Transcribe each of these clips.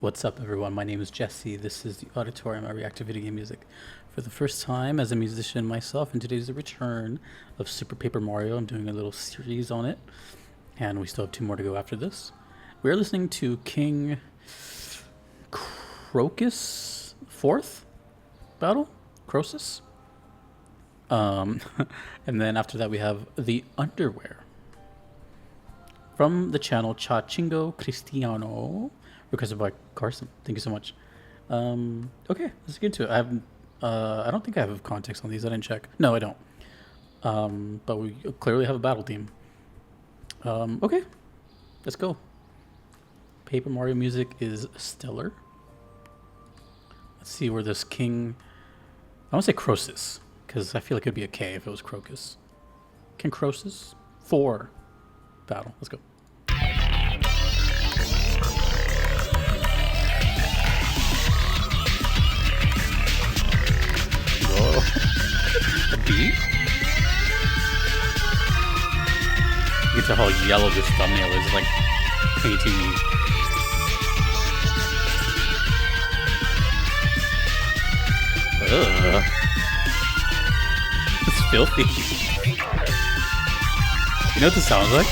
What's up, everyone? My name is Jesse. This is the Auditorium. I react to video game music for the first time as a musician myself, and today's the return of Super Paper Mario. I'm doing a little series on it, and we still have two more to go after this. We're listening to King Croacus fourth battle, Croacus. And then after that we have the Underwhere from the channel Chachingo Cristiano, requested by Carson. Thank you so much. Okay, let's get into it. I don't think I have context on these. I didn't check. No, I don't. But we clearly have a battle theme. Okay, let's go. Paper Mario music is stellar. Let's see where this King... I want to say Croacus, because I feel like it would be a K if it was Crocus. King Croacus 4 battle. Let's go. Whoa. A beat? You can tell how yellow this thumbnail is. It's like painting me. Ugh. It's filthy. You know what this sounds like?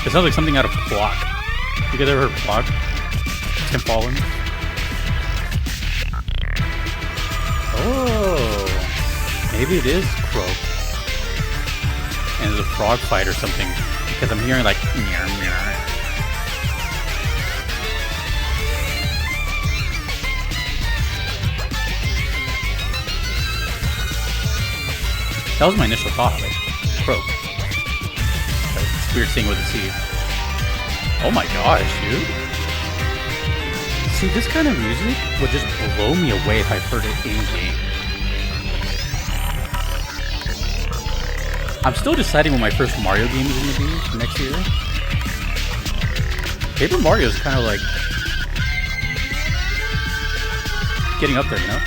It sounds like something out of Clock. You guys ever heard Clock? Tim Fallen? Oh, maybe it is Croak. And it's a frog fight or something. Because I'm hearing like meow meow. That was my initial thought, like Croak. It's weird seeing with the sea. Oh my gosh, dude. See, this kind of music would just blow me away if I heard it in-game. I'm still deciding what my first Mario game is going to be for next year. Paper Mario is kind of like getting up there, you know?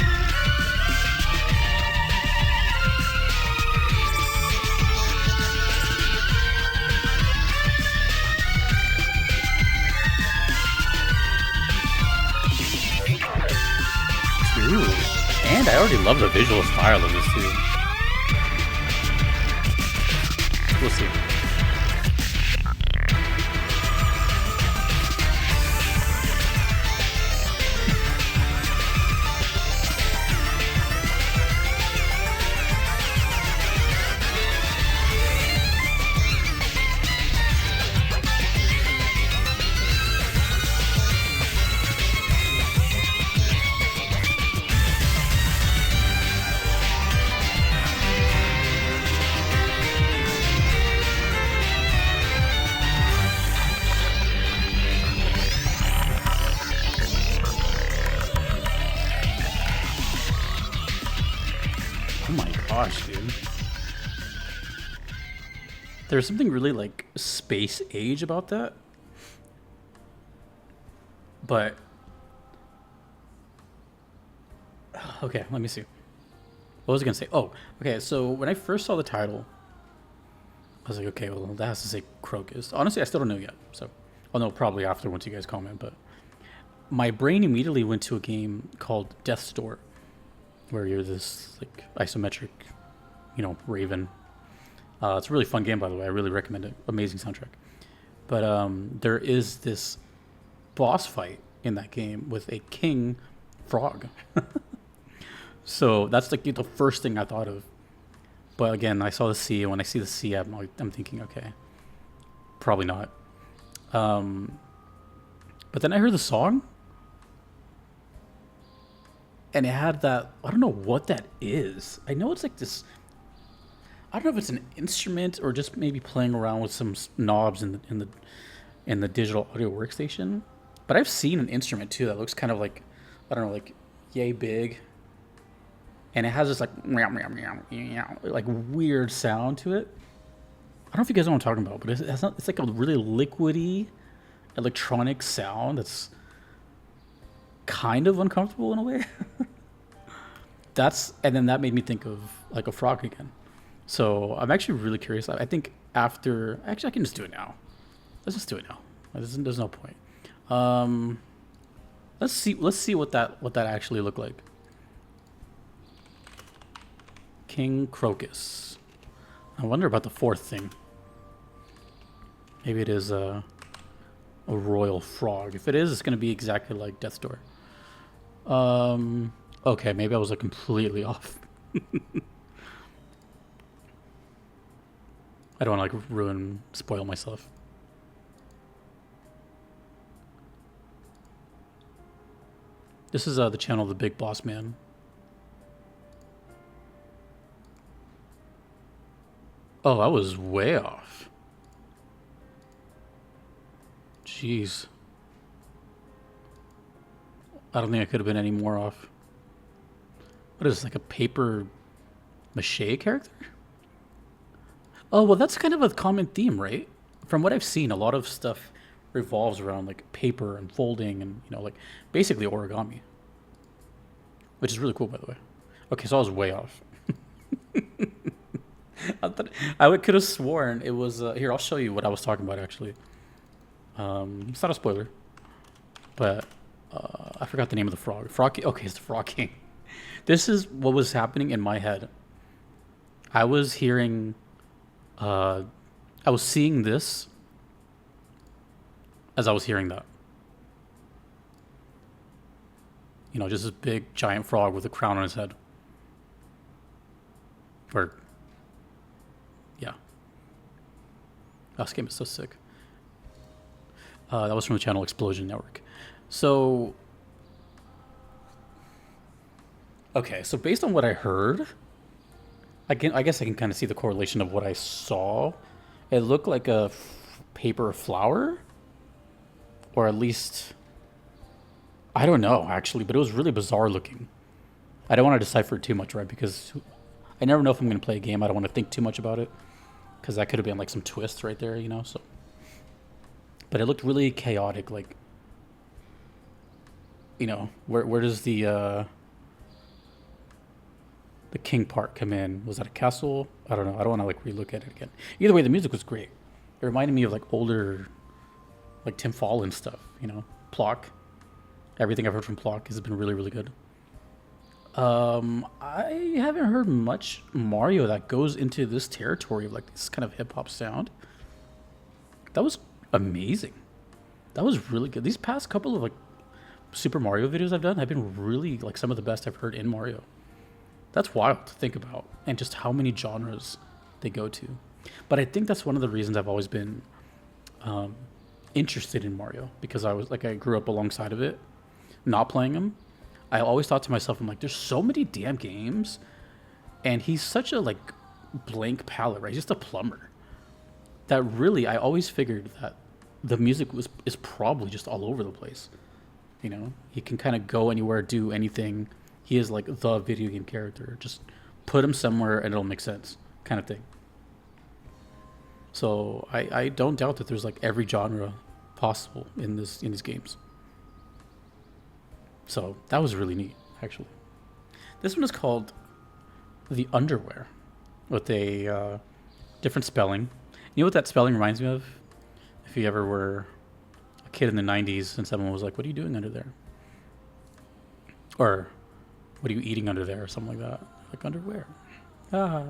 Ooh, and I already love the visual style of this too. We'll see. Oh my gosh, dude. There's something really like space age about that. But okay, let me see. What was I gonna say? Oh, okay, so when I first saw the title, I was like, okay, well that has to say Crocus. Honestly, I still don't know yet. So I'll know probably after once you guys comment, but my brain immediately went to a game called Death's Door, where you're this like isometric, you know, raven. It's a really fun game, by the way. I really recommend it. Amazing soundtrack. But there is this boss fight in that game with a king frog. So that's like the first thing I thought of. But again, I saw the sea, and when I see the sea, I'm thinking, okay, probably not. But then I heard the song, and it had that, I don't know what that is. I know it's like this, I don't know if it's an instrument or just maybe playing around with some knobs in the digital audio workstation. But I've seen an instrument too that looks kind of like, I don't know, like yay big. And it has this like meow meow meow meow like weird sound to it. I don't know if you guys know what I'm talking about, but it's like a really liquidy electronic sound that's kind of uncomfortable in a way. And then that made me think of like a frog again. So I'm actually really curious. I think after, actually I can just do it now. Let's just do it now. There's no point. Let's Let's see what that actually looked like. King Croacus. I wonder about the fourth thing. Maybe it is a royal frog. If it is, it's gonna be exactly like Death's Door. Okay, maybe I was like completely off. I don't want to like spoil myself. This is the channel of the Big Boss Man. Oh, I was way off. Jeez. I don't think I could have been any more off. What is this, like a paper mache character? Oh, well, that's kind of a common theme, right? From what I've seen, a lot of stuff revolves around like paper and folding and, you know, like basically origami. Which is really cool, by the way. Okay, so I was way off. I could have sworn it was... here, I'll show you what I was talking about, actually. It's not a spoiler. But I forgot the name of the frog. Frog King. Okay, it's the Frog King. This is what was happening in my head. I was hearing... I was seeing this as I was hearing that. You know, just this big giant frog with a crown on his head. Or, yeah. Oh, this game is so sick. That was from the channel Explosion Network. So, okay, so based on what I heard, I guess I can kind of see the correlation of what I saw. It looked like a paper flower, or at least, I don't know actually, but it was really bizarre looking. I don't want to decipher it too much, right? Because I never know if I'm going to play a game. I don't want to think too much about it, because that could have been like some twists right there, you know. So, but it looked really chaotic. Like, you know, where does the king part come in? Was that a castle? I don't know. I don't want to like relook at it again. Either way, the music was great. It reminded me of like older, like Tim Fallon stuff, you know, Plock. Everything I've heard from Plock has been really, really good. I haven't heard much Mario that goes into this territory of like this kind of hip hop sound. That was amazing. That was really good. These past couple of like Super Mario videos I've done have been really like some of the best I've heard in Mario. That's wild to think about, and just how many genres they go to. But I think that's one of the reasons I've always been interested in Mario, because I grew up alongside of it, not playing him. I always thought to myself, I'm like, there's so many damn games, and he's such a like blank palette, right? He's just a plumber. That really, I always figured that the music is probably just all over the place. You know, he can kind of go anywhere, do anything. He is like the video game character. Just put him somewhere and it'll make sense, kind of thing. So I don't doubt that there's like every genre possible in these games. So that was really neat, actually. This one is called The Underwhere, with a different spelling. You know what that spelling reminds me of? If you ever were a kid in the 90s and someone was like, what are you doing under there? Or, what are you eating under there? Or something like that. Like, underwear. Ah.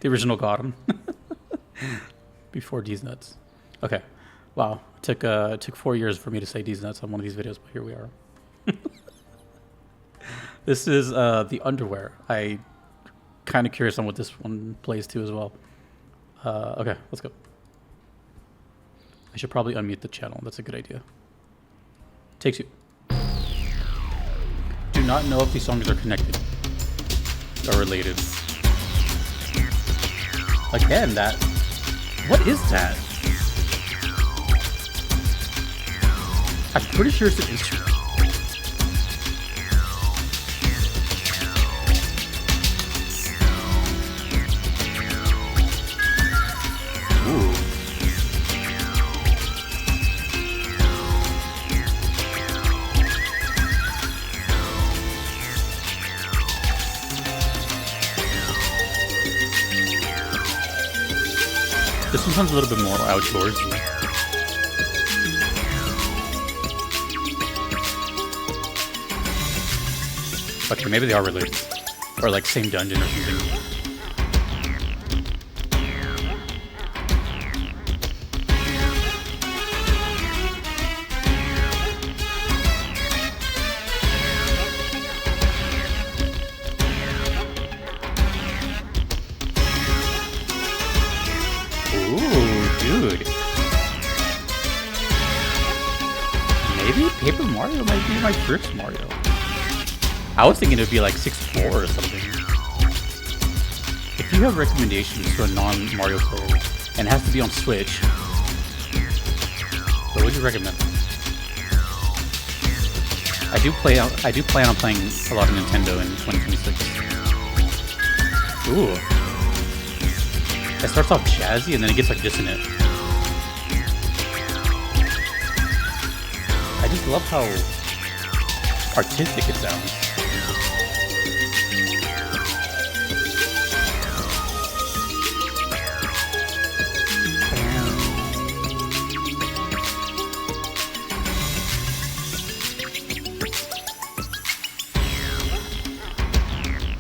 The original Gotham. Before D's Nuts. Okay. Wow. It took 4 years for me to say D's Nuts on one of these videos, but here we are. This is The Underwhere. I kind of curious on what this one plays to as well. Okay, let's go. I should probably unmute the channel. That's a good idea. Takes you. Do not know if these songs are connected or related. Again, that... What is that? I'm pretty sure it's an instrument. This one sounds a little bit more outdoorsy. Okay, maybe they are related. Or like same dungeon or something. Ooh, dude. Maybe Paper Mario might be my first Mario. I was thinking it would be like 64 or something. If you have recommendations for a non-Mario player and it has to be on Switch, what would you recommend? I do plan on playing a lot of Nintendo in 2026. Ooh. It starts off jazzy and then it gets like dissonant. I just love how artistic it sounds.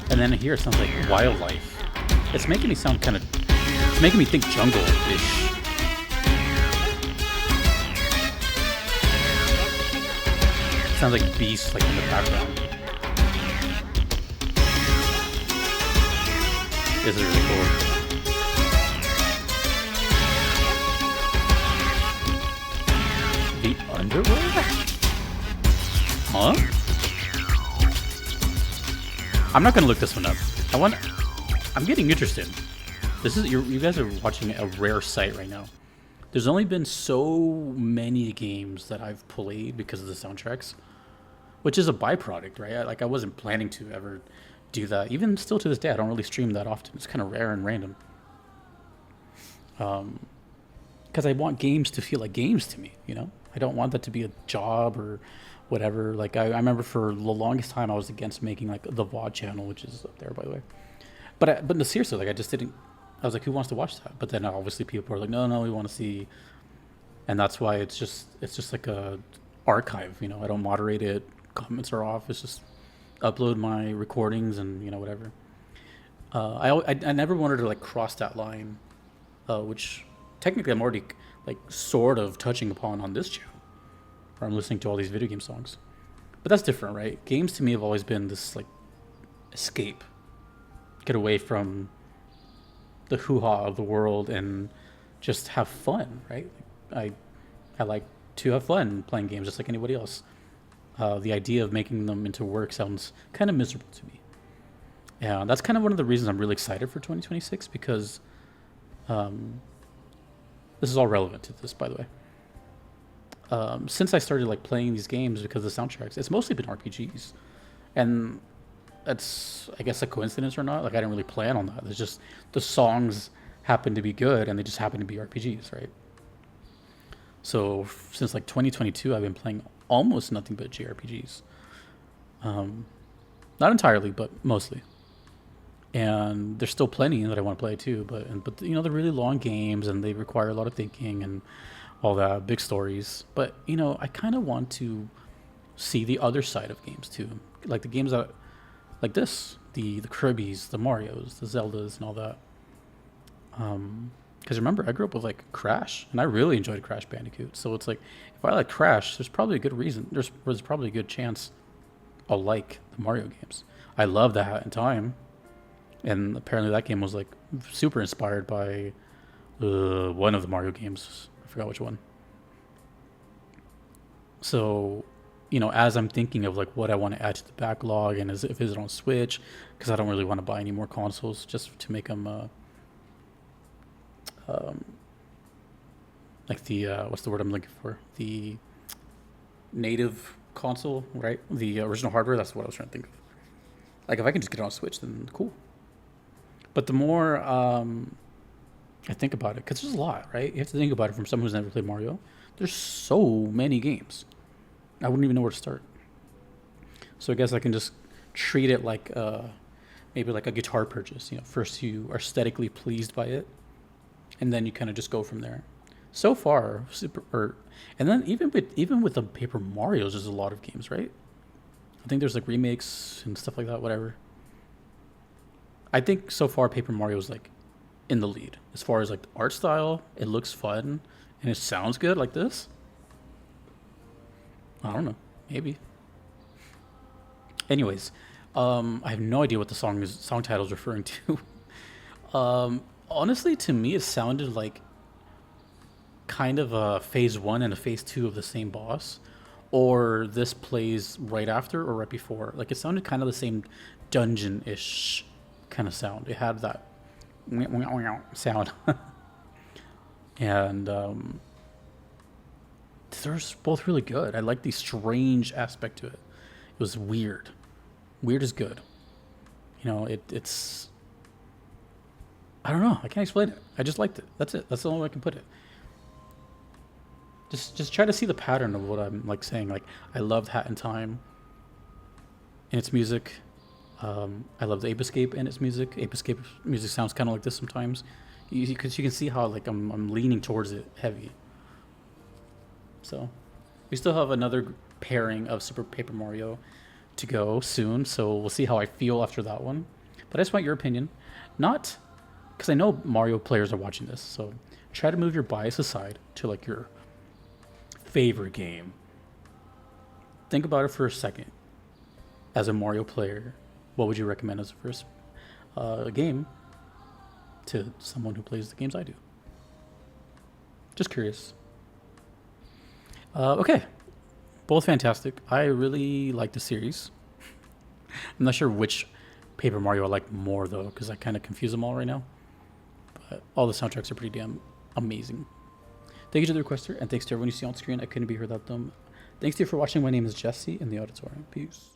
And then here it sounds like wildlife. It's making me sound kind of... It's making me think jungle-ish. It sounds like beasts like in the background. This is really cool. The Underwhere? Huh? I'm not gonna look this one up. I'm getting interested. This is you guys are watching a rare sight right now. There's only been so many games that I've played because of the soundtracks, which is a byproduct, right? Like I wasn't planning to ever do that. Even still to this day, I don't really stream that often. It's kind of rare and random. Because I want games to feel like games to me, you know? I don't want that to be a job or whatever. Like I remember for the longest time I was against making like the VOD channel, which is up there by the way. But no, seriously, like I just didn't. I was like, who wants to watch that? But then obviously people are like, no, we want to see. And that's why it's just like a archive, you know. I don't moderate it. Comments are off. It's just upload my recordings and whatever. I never wanted to like cross that line, which technically I'm already like sort of touching upon on this channel, where I'm listening to all these video game songs. But that's different, right? Games to me have always been this like escape, get away from the hoo-ha of the world and just have fun, right? I like to have fun playing games just like anybody else. The idea of making them into work sounds kind of miserable to me. Yeah, that's kind of one of the reasons I'm really excited for 2026 because this is all relevant to this, by the way. Since I started like playing these games because of the soundtracks, it's mostly been RPGs, and that's I guess a coincidence or not. Like I didn't really plan on that. It's just the songs happen to be good, and they just happen to be RPGs, right? So since like 2022, I've been playing almost nothing but JRPGs. Not entirely, but mostly. And there's still plenty that I want to play too. But they're really long games and they require a lot of thinking and all that, big stories. But I kind of want to see the other side of games too, like the games that, like this, the Kirby's, the Mario's, the Zeldas, and all that. Because remember, I grew up with like Crash, and I really enjoyed Crash Bandicoot. So it's like, if I like Crash, there's probably a good reason. There's probably a good chance I'll like the Mario games. I love the Hat in Time, and apparently that game was like super inspired by one of the Mario games. I forgot which one. So, as I'm thinking of like what I want to add to the backlog, and is it on Switch, because I don't really want to buy any more consoles just to make them like the what's the word I'm looking for? The native console, right? The original hardware. That's what I was trying to think of. Like if I can just get it on Switch, then cool. But the more I think about it, because there's a lot, right? You have to think about it from someone who's never played Mario. There's so many games. I wouldn't even know where to start. So I guess I can just treat it like maybe like a guitar purchase. First you are aesthetically pleased by it, and then you kind of just go from there. So far, and then even with the Paper Marios, there's a lot of games, right? I think there's like remakes and stuff like that. Whatever. I think so far Paper Mario is like in the lead as far as like the art style. It looks fun and it sounds good like this. I don't know. Maybe. Anyways, I have no idea what the song title is referring to. Honestly, to me, it sounded like kind of a phase one and a phase two of the same boss, or this plays right after or right before. Like it sounded kind of the same dungeon-ish kind of sound. It had that sound, and they're both really good. I like the strange aspect to it. It was weird. Weird is good. You know, it's. I don't know. I can't explain it. I just liked it. That's it. That's the only way I can put it. Just try to see the pattern of what I'm like saying. Like I loved Hat in Time in its music. I love the Ape Escape in its music. Ape Escape music sounds kind of like this sometimes. Because you can see how like I'm leaning towards it heavy. So we still have another pairing of Super Paper Mario to go soon. So we'll see how I feel after that one. But I just want your opinion. Not because I know Mario players are watching this. So try to move your bias aside to like your favorite game. Think about it for a second. As a Mario player, what would you recommend as a first game to someone who plays the games I do? Just curious. Okay, both fantastic. I really like the series. I'm not sure which Paper Mario I like more though, because I kind of confuse them all right now. But all the soundtracks are pretty damn amazing. Thank you to the requester, and thanks to everyone you see on screen. I couldn't be here without them. Thanks to you for watching. My name is Jesse in the auditorium. Peace.